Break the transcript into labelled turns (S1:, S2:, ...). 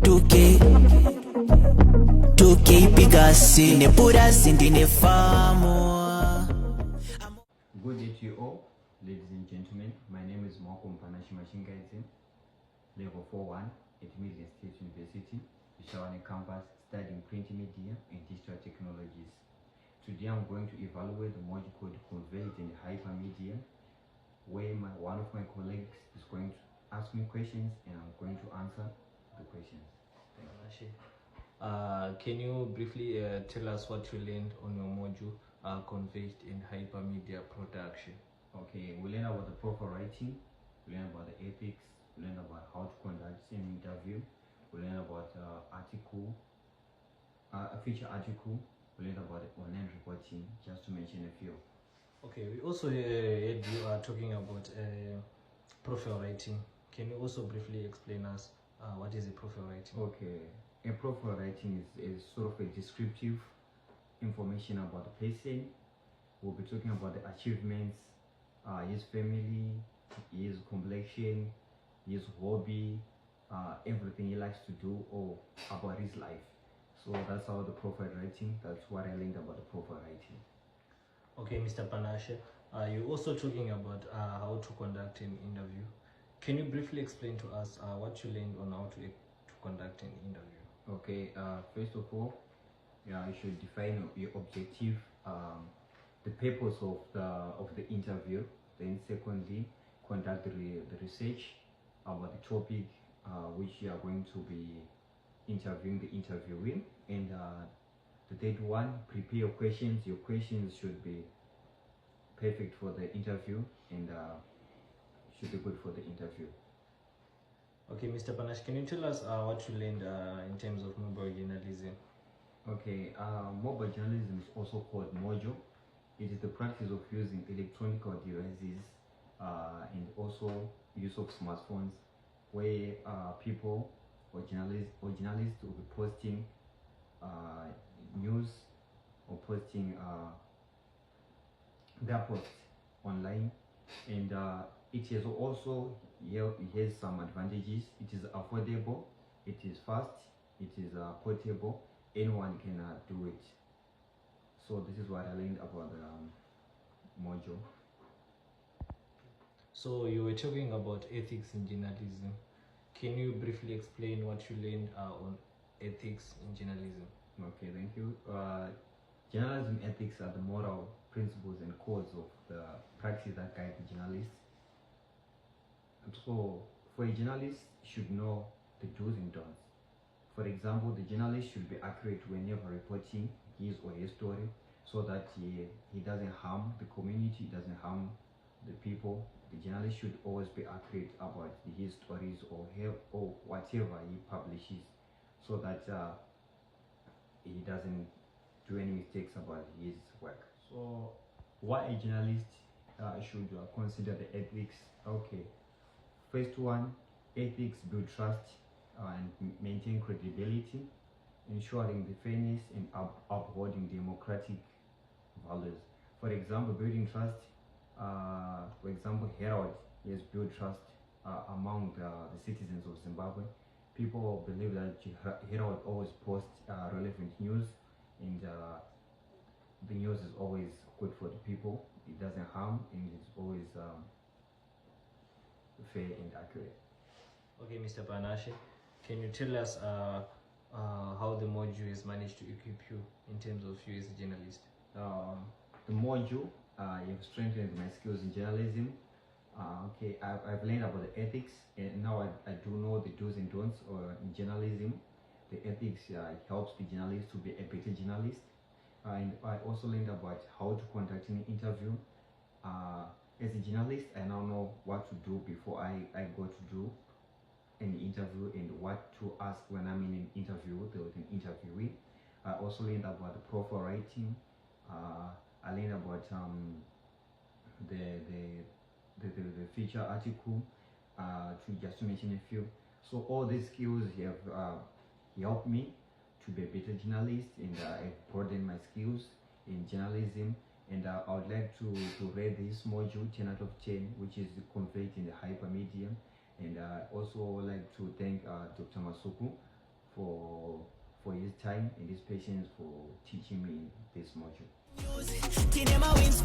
S1: 2K 2K Picassi ne pura sindine famo.
S2: Good day to you all, ladies and gentlemen. My name is Malcolm Panashimashingaitse, level 41 at Middle State University, Ishawani campus, studying print media and digital technologies. Today I'm going to evaluate the module called Converged and hypermedia, where one of my colleagues is going to ask me questions and I'm going to answer the questions. Thank you.
S3: Can you briefly tell us what you learned on your module Converged in hypermedia production?
S2: Okay, we learn about the proper writing, we learn about the ethics, we learn about how to conduct an interview, we learn about a feature article, we learn about online reporting, just to mention a few.
S3: Okay, we also heard you are talking about profile writing. Can you also briefly explain us what is a profile writing?
S2: Okay, a profile writing is sort of a descriptive information about the person. We'll be talking about the achievements, his family, his complexion, his hobby, everything he likes to do or about his life. So that's how the profile writing, that's what I learned about the profile writing.
S3: Okay, Mr. Panashe, you're also talking about how to conduct an interview. Can you briefly explain to us what you learned on how to conduct an interview?
S2: Okay, first of all, you should define your objective, the purpose of the interview. Then secondly, conduct the research about the topic which you are going to be interviewing the interviewee. And the third one, prepare your questions. Your questions should be perfect for the interview and should be good for the interview.
S3: Okay, Mr. Panash, can you tell us what you learned in terms of mobile journalism?
S2: Okay, mobile journalism is also called mojo. It is the practice of using electronic devices and also use of smartphones, where people or journalists will be posting news or posting their posts online, and it has also it has some advantages. It is affordable, it is fast, it is portable. Anyone can do it. So this is what I learned about the module.
S3: So you were talking about ethics in journalism. Can you briefly explain what you learned on ethics in journalism?
S2: Okay, thank you. Journalism ethics are the moral principles and codes of the practice that guide the journalists. And so, for a journalist, should know the do's and don'ts. For example, the journalist should be accurate whenever reporting his or her story, so that he doesn't harm the community, doesn't harm the people. The journalist should always be accurate about his stories or whatever he publishes, so that he doesn't do any mistakes about his work. So why a journalist should consider the ethics? Okay, first one, ethics build trust and maintain credibility, ensuring the fairness and upholding democratic values. For example, building trust, for example, Herald has built trust among the citizens of Zimbabwe. People believe that Herald always posts relevant news, and the news is always good for the people. It doesn't harm, and it's always fair and accurate.
S3: Okay, Mr. Panashe, can you tell us how the module has managed to equip you in terms of you as a journalist?
S2: The module have strengthened my skills in journalism. Okay, I've learned about the ethics, and now I do know the do's and don'ts in journalism. The ethics helps the journalist to be a better journalist. And I also learned about how to conduct an interview. As a journalist, I now know what to do before I go to do an interview, and what to ask when I'm in an interview with an interviewee. I also learned about the profile writing. I learned about the feature article, just to mention a few. So all these skills have helped me to be a better journalist, and have broadened my skills in journalism. And I would like to rate this module 10 out of 10, which is Converged in the hypermedia. And I also like to thank Dr. Masuku time and his patience for teaching me this module.
S1: Tinema wins